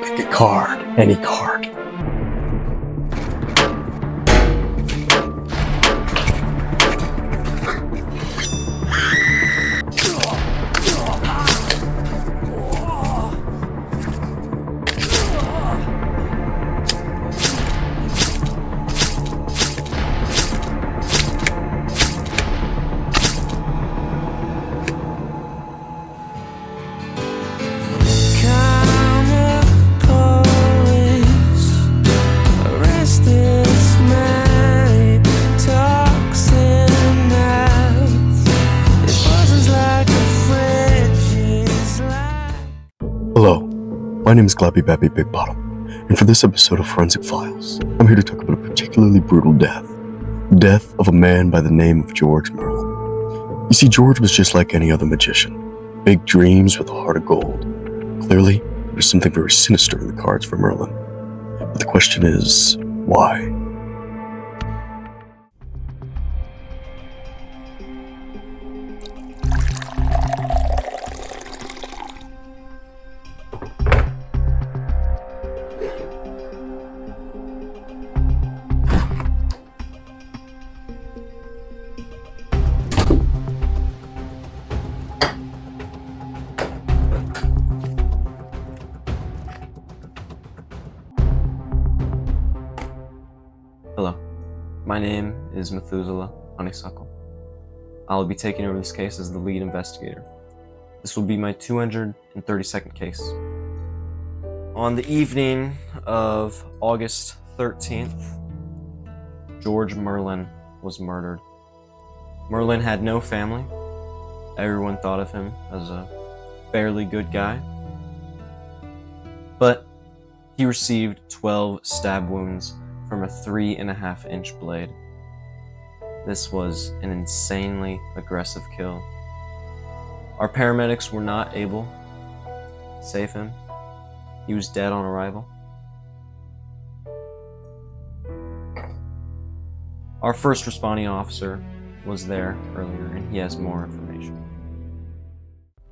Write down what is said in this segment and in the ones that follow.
Pick a card, any card. Hello, my name is Glappy Bappy Big Bottom, and for this episode of Forensic Files, I'm here to talk about a particularly brutal death. The death of a man by the name of George Merlin. You see, George was just like any other magician. Big dreams with a heart of gold. Clearly, there was something very sinister in the cards for Merlin. But the question is, why? Hello, my name is Methuselah Honeysuckle. I'll be taking over this case as the lead investigator. This will be my 232nd case. On the evening of August 13th, George Merlin was murdered. Merlin had no family. Everyone thought of him as a fairly good guy. But he received 12 stab wounds from a 3.5-inch blade. This was an insanely aggressive kill. Our paramedics were not able to save him. He was dead on arrival. Our first responding officer was there earlier, and he has more information.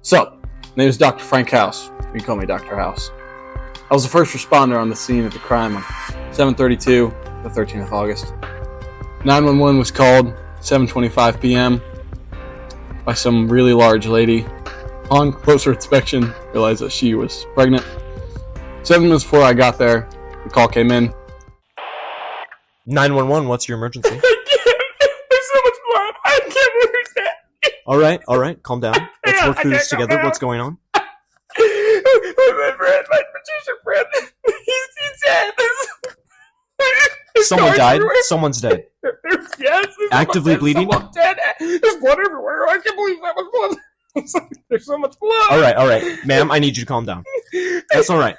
So, my name is Dr. Frank House. You can call me Dr. House. I was the first responder on the scene of the crime on 7/32, the 13th of August. 911 was called 7:25 p.m. by some really large lady. On closer inspection, realized that she was pregnant. 7 minutes before I got there, the call came in. 911, what's your emergency? I can't. There's so much blood. I can't believe that. All right, calm down. Let's work through this together. What's going on? My friend, my magician friend, he's dead. There's Someone scars died. everywhere. Someone's dead. Yes. Actively bleeding? Someone's dead. There's blood everywhere. I can't believe that much blood. There's so much blood. All right, ma'am, I need you to calm down. That's all right.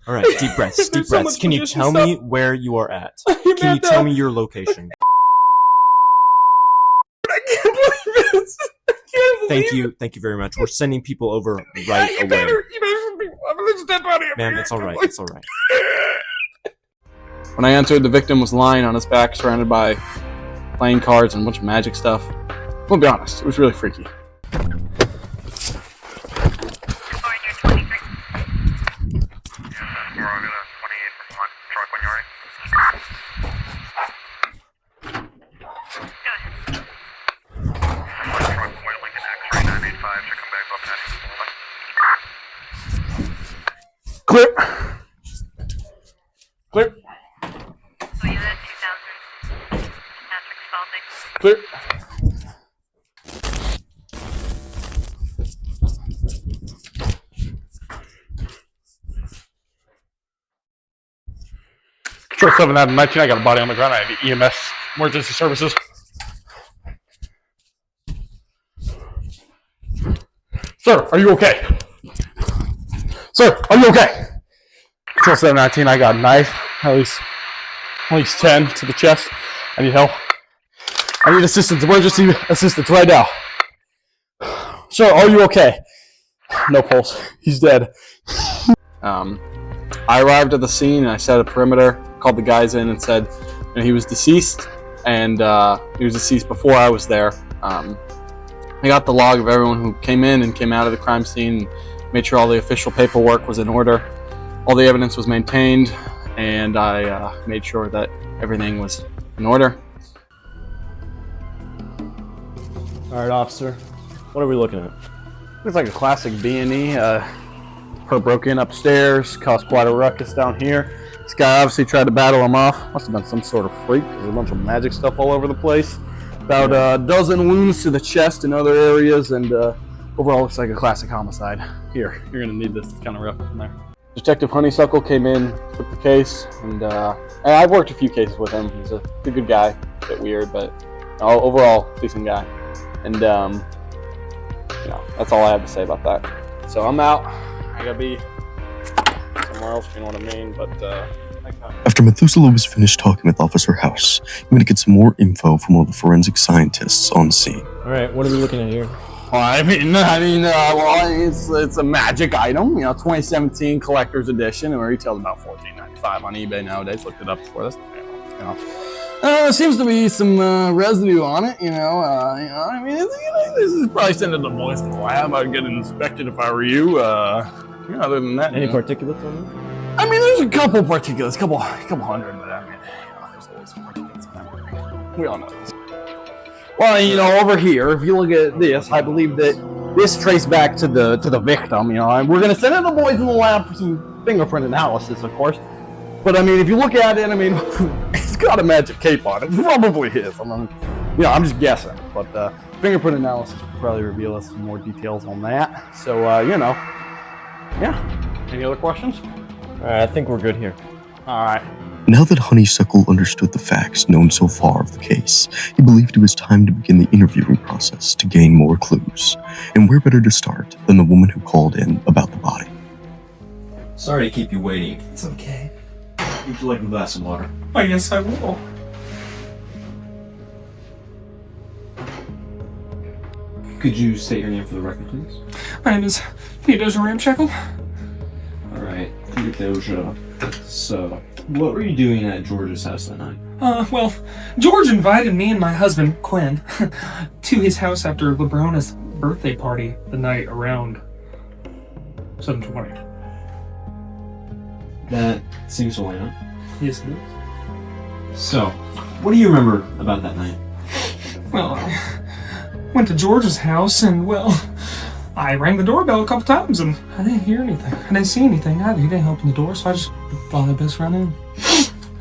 All right, deep breaths, deep There's so breaths. much Can you magician tell stuff. me where you are at? I'm Can you at tell the- me your location? I can't believe this. I can't believe Thank you very much. We're sending people over it. right You away. better be. There's a dead body up Ma'am, here. it's all right. When I entered, the victim was lying on his back, surrounded by playing cards and a bunch of magic stuff. I'll be honest, it was really freaky. Clear. Clear. Clear. Control 7 out of 19, I got a body on the ground. I have EMS, emergency services. Sir, are you okay? Sir, are you okay? Control 719, I got a knife. At least 10 to the chest. I need help. I need assistance, emergency assistance right now. Sir, are you okay? No pulse. He's dead. I arrived at the scene and I set a perimeter, called the guys in and said he was deceased, and he was deceased before I was there. I got the log of everyone who came in and came out of the crime scene, made sure all the official paperwork was in order, all the evidence was maintained, and I made sure that everything was in order. All right, officer. What are we looking at? It's like a classic B&E. Her broke in upstairs, caused quite a ruckus down here. This guy obviously tried to battle him off. Must have been some sort of freak. There's a bunch of magic stuff all over the place. About a dozen wounds to the chest and other areas, and overall looks like a classic homicide. Here, you're gonna need this. It's kind of rough in there. Detective Honeysuckle came in, took the case, and I've worked a few cases with him. He's a good guy. A bit weird, but overall decent guy. And that's all I have to say about that. So I'm out. I gotta be somewhere else, if you know what I mean. But After Methuselah was finished talking with Officer House, he went to get some more info from one of the forensic scientists on scene. All right, what are we looking at here? it's a magic item. 2017 collector's edition, and it retails about $14.95 on eBay nowadays. Looked it up before this. Seems to be some residue on it. This is probably sent to the boys in the lab. I'd get it inspected if I were you. Other than that, Any particulates on there's a couple particulates, couple hundred, but there's always particulates in that. We all know this. Well, over here, if you look at this, I believe that this traced back to the victim. And we're gonna send it to the boys in the lab for some fingerprint analysis, of course. But if you look at it, it's got a magic cape on it. It probably is. I'm just guessing. But fingerprint analysis will probably reveal us some more details on that. So, yeah. Any other questions? All right, I think we're good here. All right. Now that Honeysuckle understood the facts known so far of the case, he believed it was time to begin the interviewing process to gain more clues. And where better to start than the woman who called in about the body? Sorry to keep you waiting. It's okay. Would you like a glass of water? I guess I will. Could you state your name for the record, please? My name is Theodosia Ramshackle. Alright, Theodosia. So, what were you doing at George's house that night? Well, George invited me and my husband, Quinn, to his house after Lebrona's birthday party the night around 7:20. That seems to line up. Yes, it is. So, what do you remember about that night? Well, I went to George's house and, I rang the doorbell a couple times and I didn't hear anything. I didn't see anything either. He didn't open the door, so I just thought I'd best run in.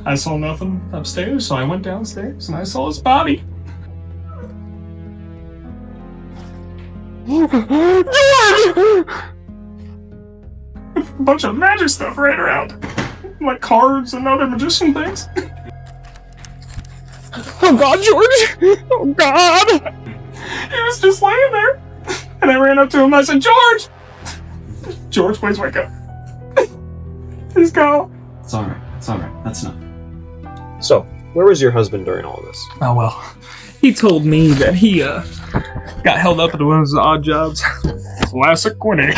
I saw nothing upstairs, so I went downstairs and I saw his body. George! A bunch of magic stuff right around. Like cards and other magician things. Oh God, George! Oh God! He was just laying there. And I ran up to him and I said, George! George, please wake up. He's gone. It's alright. That's enough. So, where was your husband during all this? Oh well. He told me that he got held up at one of his odd jobs. Classic Quinny.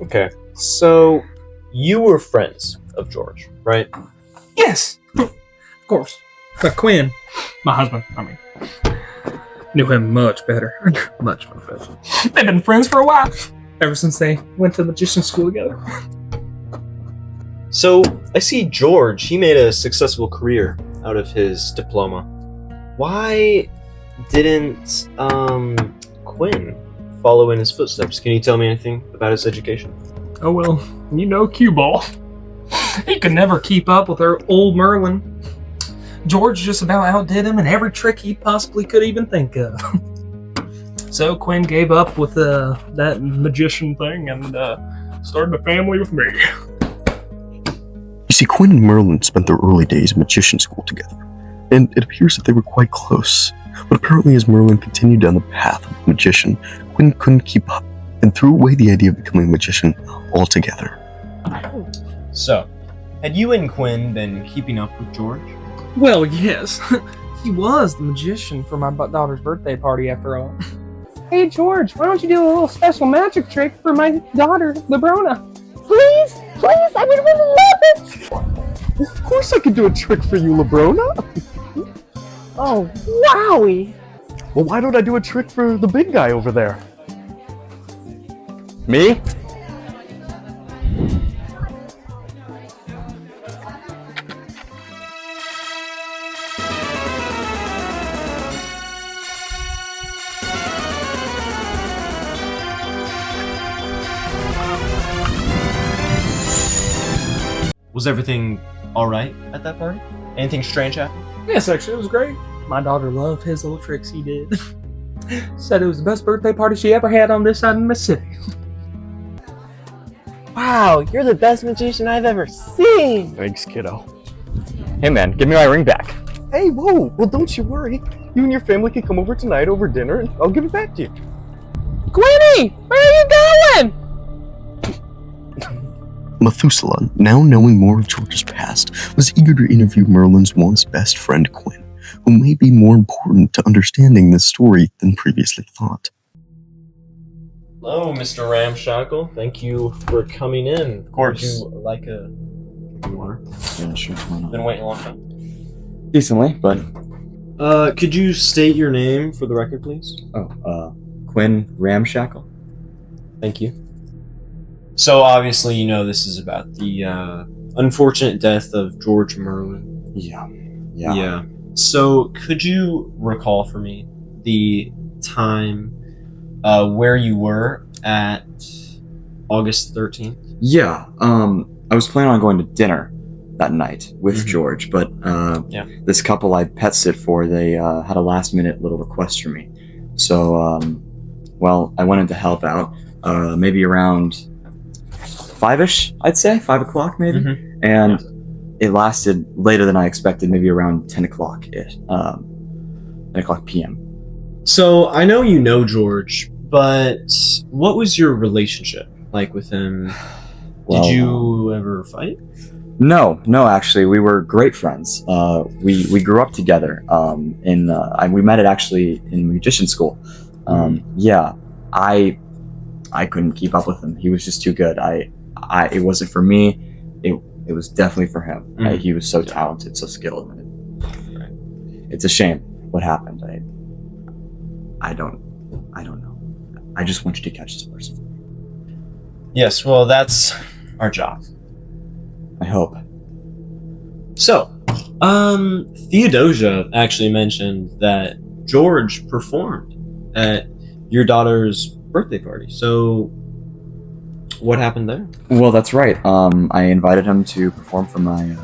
Okay, so you were friends of George, right? Yes, of course. But Quinn, my husband, knew him much better. Much better. They've been friends for a while. Ever since they went to magician school together. So, I see George, he made a successful career out of his diploma. Why didn't, Quinn follow in his footsteps? Can you tell me anything about his education? Oh well, cue ball. He could never keep up with our old Merlin. George just about outdid him in every trick he possibly could even think of. So Quinn gave up with that magician thing and started a family with me. You see, Quinn and Merlin spent their early days in magician school together, and it appears that they were quite close. But apparently as Merlin continued down the path of the magician, Quinn couldn't keep up and threw away the idea of becoming a magician altogether. So, had you and Quinn been keeping up with George? Well, yes. He was the magician for my daughter's birthday party, after all. Hey, George, why don't you do a little special magic trick for my daughter, Lebrona? Please, please, I would really love it. Of course I can do a trick for you, Lebrona. Oh, wowie. Well, why don't I do a trick for the big guy over there? Me? Was everything alright at that party? Anything strange happen? Yes, actually, it was great. My daughter loved his little tricks he did. Said it was the best birthday party she ever had on this side of the Mississippi. Wow, you're the best magician I've ever seen. Thanks, kiddo. Hey man, give me my ring back. Hey, whoa, well don't you worry. You and your family can come over tonight over dinner and I'll give it back to you. Quinny, where are you going? Methuselah, now knowing more of George's past, was eager to interview Merlin's once best friend Quinn, who may be more important to understanding this story than previously thought. Hello, Mr. Ramshackle. Thank you for coming in. Of course. Would you like a water? Yeah, sure, why not? Been waiting a long time. Decently, but Could you state your name for the record, please? Quinn Ramshackle. Thank you. So obviously, you know this is about the unfortunate death of George Merlin. Yeah. So could you recall for me the time where you were at August 13th? Yeah. I was planning on going to dinner that night with George, but this couple I pet sit for, they had a last minute little request from me. So, well, I went in to help out, maybe around 5-ish, I'd say, 5 o'clock maybe. And it lasted later than I expected, maybe around 10 o'clock, 10 o'clock p.m. So I know you know George, but what was your relationship like with him? Well, Did you ever fight? No, actually, we were great friends. We grew up together. We met actually in magician school. Yeah, I couldn't keep up with him. He was just too good. It wasn't for me. It was definitely for him. He was so talented, so skilled. It's a shame what happened. I don't know. I just want you to catch this person. Yes, well, that's our job. I hope. So, Theodosia actually mentioned that George performed at your daughter's birthday party. So, what happened there? Well, that's right. I invited him to perform for my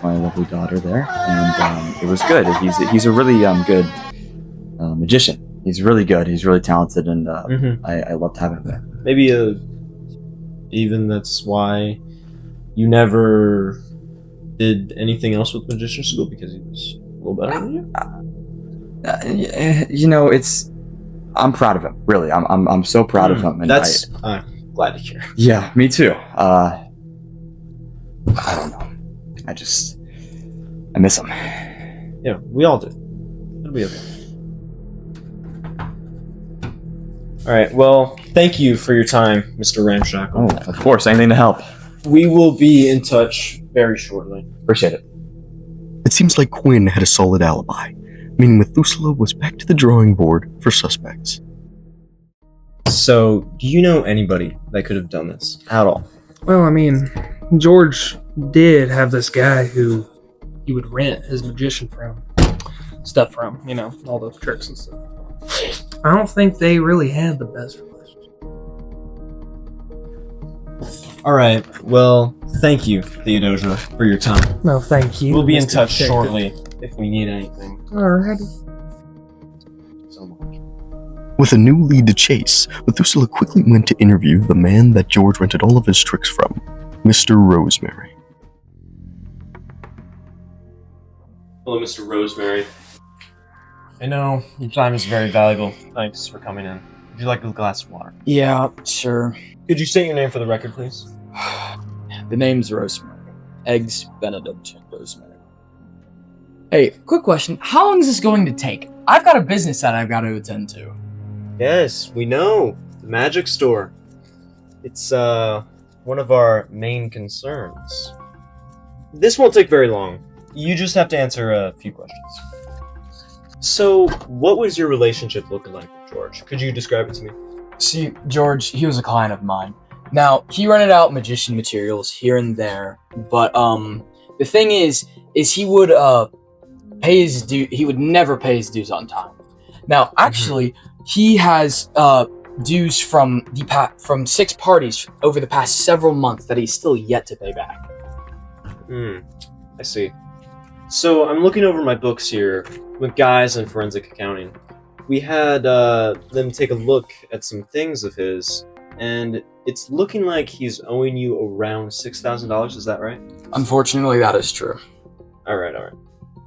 lovely daughter there, and it was good. He's a really good magician. He's really good. He's really talented, and I loved having him there. Maybe even that's why you never did anything else with magician school, because he was a little better than you. You know, I'm proud of him. Really, I'm so proud of him. And that's glad to hear. Yeah, me too. I don't know. I miss him. Yeah, we all do. It'll be okay. All right. Well, thank you for your time, Mr. Ramshackle. Oh, of course. Anything to help. We will be in touch very shortly. Appreciate it. It seems like Quinn had a solid alibi, meaning Methuselah was back to the drawing board for suspects. So, do you know anybody that could have done this at all? Well, I mean, George did have this guy who he would rent his magician stuff from, you know, all those tricks and stuff. I don't think they really had the best relationship. All right. Well, thank you, Theodosia, for your time. No, thank you. We'll be in Mr. touch Detective. shortly if we need anything. Alrighty. So much. With a new lead to chase, Methuselah quickly went to interview the man that George rented all of his tricks from, Mr. Rosemary. Hello, Mr. Rosemary. I know your time is very valuable. Thanks for coming in. Would you like a glass of water? Yeah, sure. Could you state your name for the record, please? The name's Rosemary. Eggs Benedict Rosemary. Hey, quick question. How long is this going to take? I've got a business that I've got to attend to. Yes, we know. The magic store. It's one of our main concerns. This won't take very long. You just have to answer a few questions. So, what was your relationship looking like with George? Could you describe it to me? See, George, he was a client of mine. Now, he rented out magician materials here and there, but the thing is he would pay his due. He would never pay his dues on time. Now, actually, he has dues from 6 parties over the past several months that he's still yet to pay back. I see. So I'm looking over my books here with guys in forensic accounting. We had them take a look at some things of his, and it's looking like he's owing you around $6,000. Is that right? Unfortunately, that is true. All right.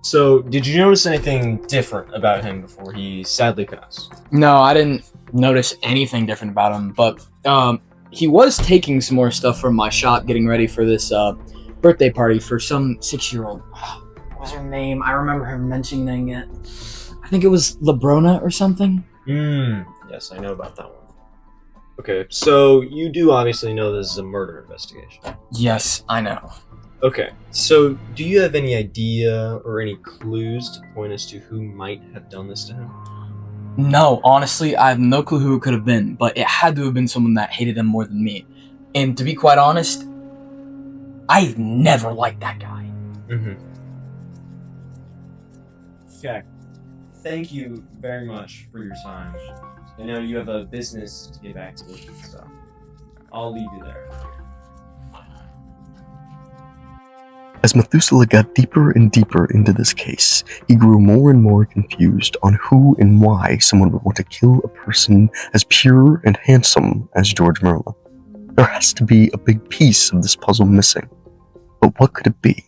So, did you notice anything different about him before he sadly passed? No, I didn't notice anything different about him, but he was taking some more stuff from my shop, getting ready for this birthday party for some 6-year-old. What was her name? I remember her mentioning it. I think it was Lebrona or something. Yes, I know about that one. Okay, so you do obviously know this is a murder investigation. Yes, I know. Okay, so do you have any idea or any clues to point us to who might have done this to him? No, honestly, I have no clue who it could have been, but it had to have been someone that hated him more than me. And to be quite honest, I never liked that guy. Okay. Thank you very much for your time. I know you have a business to get back to, so I'll leave you there. As Methuselah got deeper and deeper into this case, he grew more and more confused on who and why someone would want to kill a person as pure and handsome as George Merlin. There has to be a big piece of this puzzle missing. But what could it be?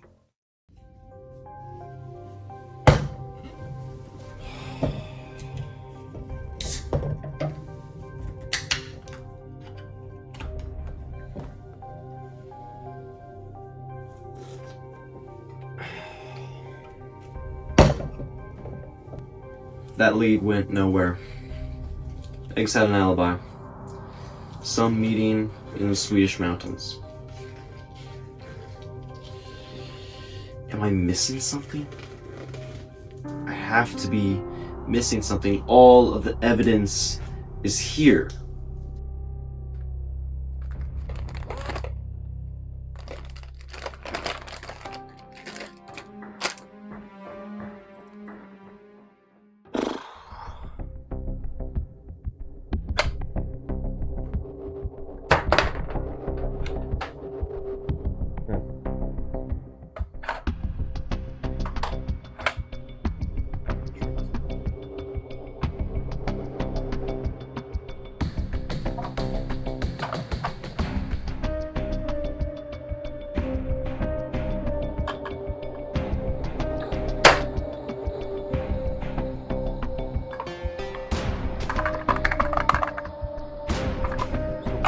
That lead went nowhere. Eggs had an alibi. Some meeting in the Swedish mountains. Am I missing something? I have to be missing something. All of the evidence is here.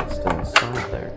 Still inside there.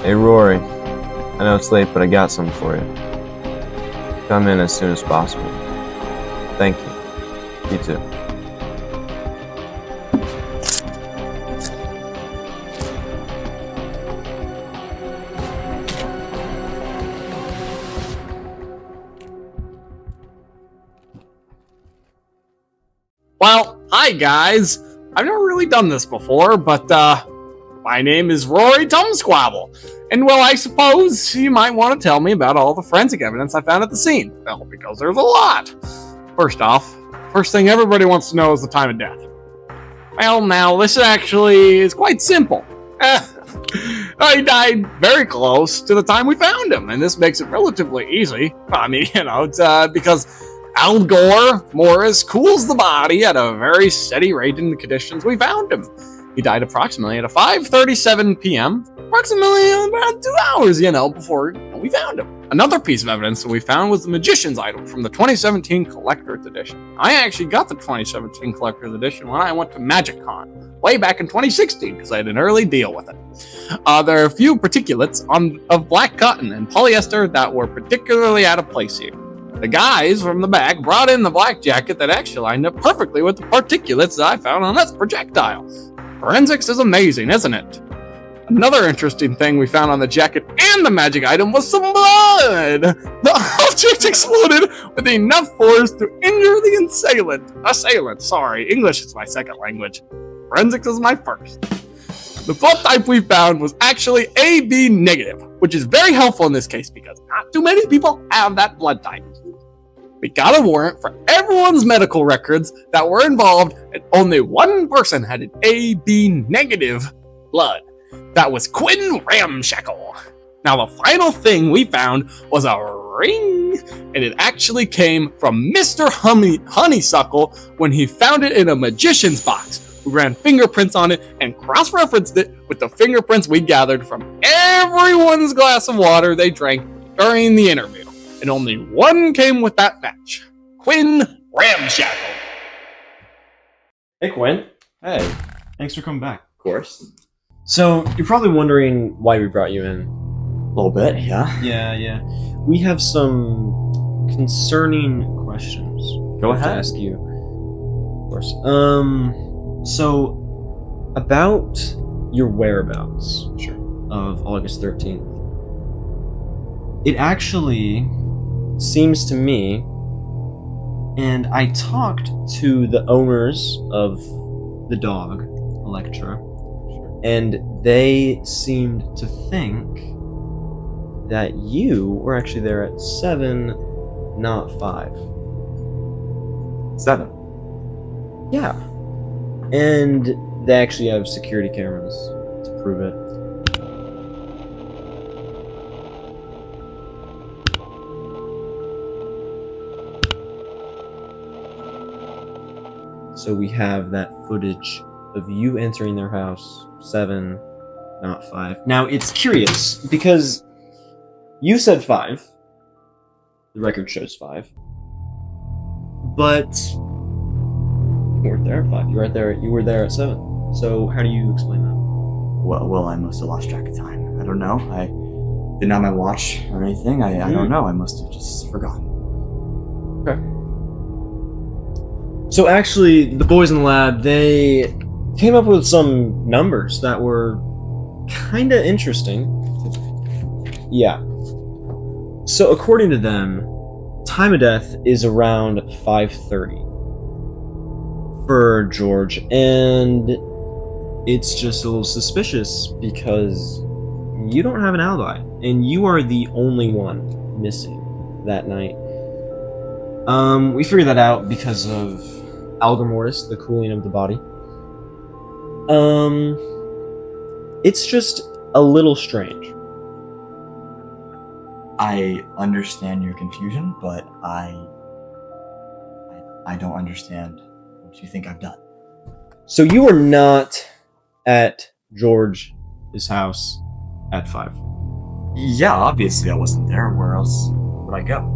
Hey Rory, I know it's late, but I got something for you. Come in as soon as possible. Thank you. Me too. Well, hi guys. I've never really done this before, but my name is Rory Tumsquabble. And well, I suppose you might want to tell me about all the forensic evidence I found at the scene. Well, because there's a lot. First off, first thing everybody wants to know is the time of death. Well, now, this actually is quite simple. He died very close to the time we found him, and this makes it relatively easy. I mean, it's because Al Gore Morris cools the body at a very steady rate in the conditions we found him. He died approximately at 5:37 p.m., approximately about 2 hours, before we found him. Another piece of evidence that we found was the Magician's Idol from the 2017 Collector's Edition. I actually got the 2017 Collector's Edition when I went to MagicCon, way back in 2016, because I had an early deal with it. There are a few particulates of black cotton and polyester that were particularly out of place here. The guys from the back brought in the black jacket that actually lined up perfectly with the particulates that I found on this projectile. Forensics is amazing, isn't it? Another interesting thing we found on the jacket and the magic item was some blood! The object exploded with enough force to injure the assailant. Sorry, English is my second language. Forensics is my first. The blood type we found was actually AB negative, which is very helpful in this case because not too many people have that blood type. We got a warrant for everyone's medical records that were involved, and only one person had an AB negative blood. That was Quinn Ramshackle. Now, the final thing we found was a ring, and it actually came from Mr. Honeysuckle when he found it in a magician's box. We ran fingerprints on it and cross-referenced it with the fingerprints we gathered from everyone's glass of water they drank during the interview. And only one came with that match. Quinn Ramshackle. Hey, Quinn. Hey, Thanks for coming back. Of course. So, you're probably wondering why we brought you in. A little bit, yeah. Yeah. We have some concerning questions. Go to ahead. ask you. Of course. So, about your whereabouts of August 13th. It actually seems to me, and I talked to the owners of the dog, Electra, and they seemed to think that you were actually there at 7, not 5. 7. Yeah. And they actually have security cameras to prove it. So we have that footage of you entering their house, 7, not 5. Now, it's curious, because you said 5. The record shows 5. But you weren't there at 5. You were there at 7. So how do you explain that? Well, I must have lost track of time. I don't know. I didn't have my watch or anything. I don't know. I must have just forgotten. Okay. So actually, the boys in the lab, they came up with some numbers that were kind of interesting. Yeah. So according to them, time of death is around 5:30 for George, and it's just a little suspicious because you don't have an alibi, and you are the only one missing that night. We figured that out because of Algor Mortis, the cooling of the body. It's just a little strange. I understand your confusion, but I don't understand what you think I've done. So you were not at George's house at 5. Yeah, obviously I wasn't there. Where else would I go?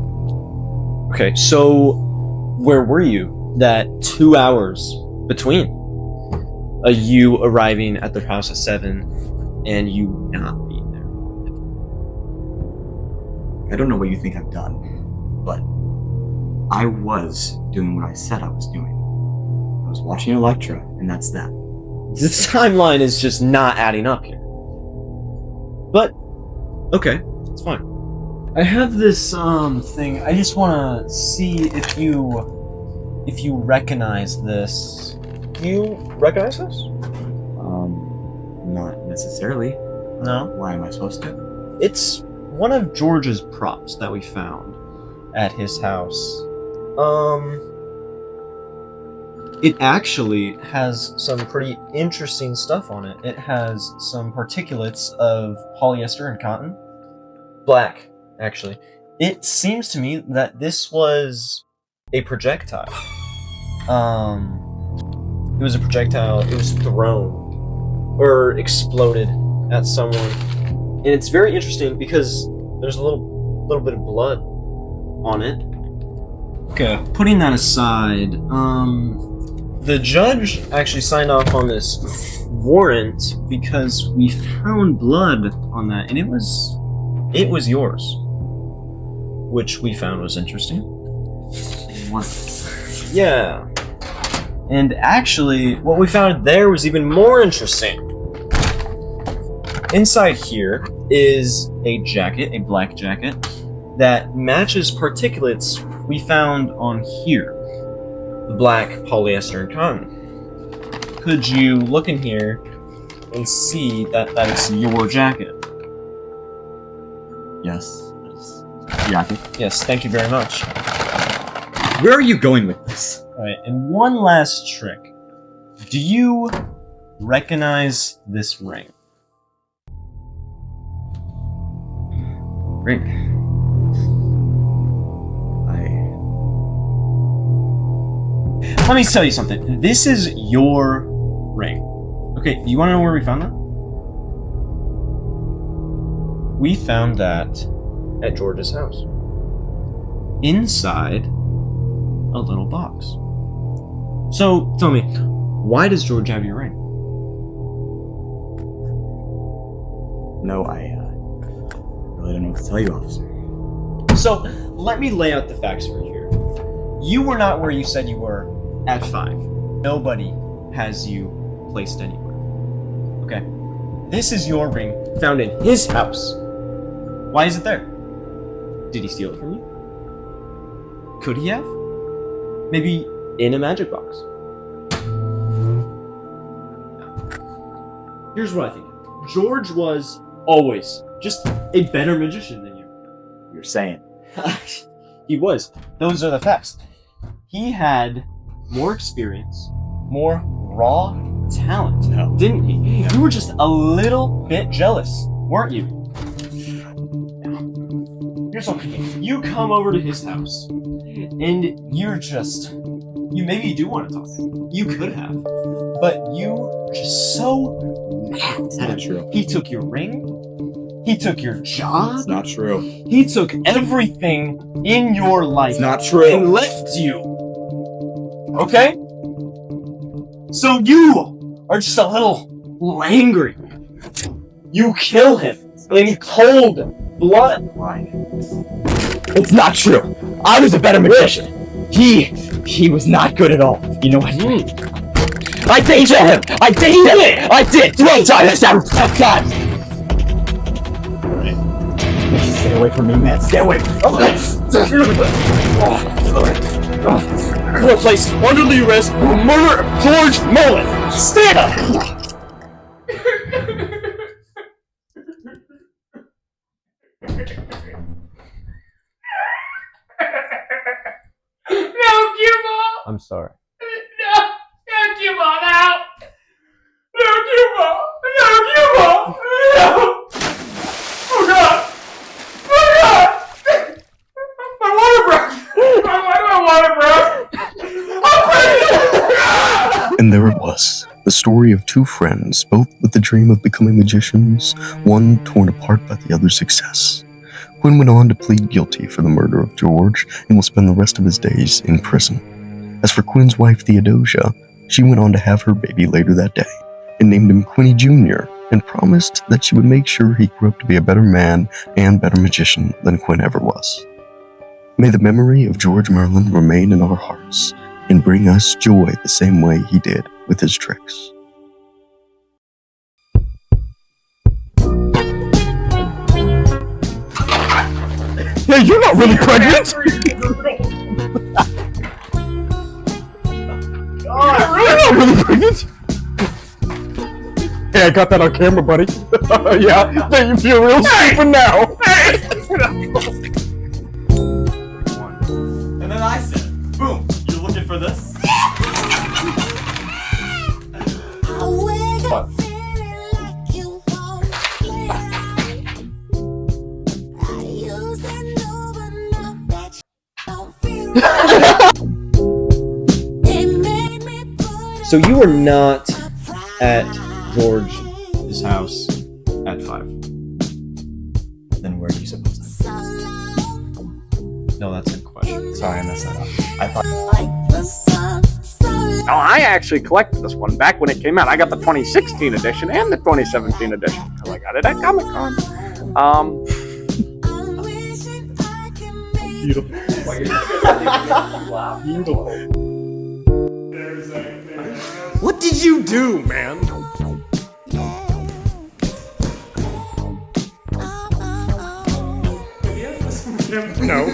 Okay, so where were you that 2 hours between you arriving at their house at 7 and you not being there? I don't know what you think I've done, but I was doing what I said I was doing. was watching Electra, and that's that. This timeline is just not adding up here. But okay, it's fine. I have this thing. I just want to see if you recognize this. Do you recognize this? Not necessarily. No. Why am I supposed to? It's one of George's props that we found at his house. It actually has some pretty interesting stuff on it. It has some particulates of polyester and cotton. Black, actually. It seems to me that this was a projectile. It was a projectile. It was thrown or exploded at someone. And it's very interesting because there's a little bit of blood on it. Okay, putting that aside, the judge actually signed off on this warrant because we found blood on that, and it was yours, which we found was interesting. Yeah. And actually, what we found there was even more interesting. Inside here is a jacket, a black jacket, that matches particulates we found on here. The black polyester and cotton. Could you look in here and see that that is your jacket? Yes. Jacket. Yes, thank you very much. Where are you going with this? Alright, and one last trick. Do you recognize this ring? Ring. Let me tell you something. This is your ring. Okay, you want to know where we found that? We found that at George's house. Inside a little box. So, tell me, why does George have your ring? No, I really don't know what to tell you, officer. So, let me lay out the facts for you here. You were not where you said you were at 5. Nobody has you placed anywhere. Okay. This is your ring found in his house. Why is it there? Did he steal it from you? Could he have? Maybe in a magic box. Here's what I think. George was always just a better magician than you. You're saying. He was. Those are the facts. He had more experience, more raw talent, didn't he? You were just a little bit jealous, weren't you? Here's something. You come over to his house, and you're just... maybe you do want to talk to him. You could have. But you were just so mad. It's not true. He took your ring. He took your job. It's not true. He took everything in your life. It's not true. And left you. Okay? So you are just a little angry. You kill him in cold blood. Why? It's not true. I was a better magician. He was not good at all. You know what? I dated him. I dated him. I did 12 times out of God. Stay away from me, man. Stay away. Place under the arrest for murder of George Mullen. Stand up. No, Cuba! I'm sorry. No, Cuba, now! No, Cuba! No, Cuba! No! Oh, God! Oh, God! My water broke! My water broke! And there it was, the story of two friends, both with the dream of becoming magicians, one torn apart by the other's success. Quinn went on to plead guilty for the murder of George and will spend the rest of his days in prison. As for Quinn's wife, Theodosia, she went on to have her baby later that day and named him Quinny Jr. and promised that she would make sure he grew up to be a better man and better magician than Quinn ever was. May the memory of George Merlin remain in our hearts and bring us joy the same way he did with his tricks. Hey, you're not really pregnant! You're not really pregnant! Hey, I got that on camera, buddy. Yeah, then you feel real stupid now. And then I said, boom, you're looking for this? What? So you were not at George's house at 5. Then where do you suppose I'm? No, that's a question. Sorry, I messed that up. I thought. Oh, I actually collected this one back when it came out. I got the 2016 edition and the 2017 edition because I got it at Comic-Con. Beautiful. Beautiful. What did you do, man? No.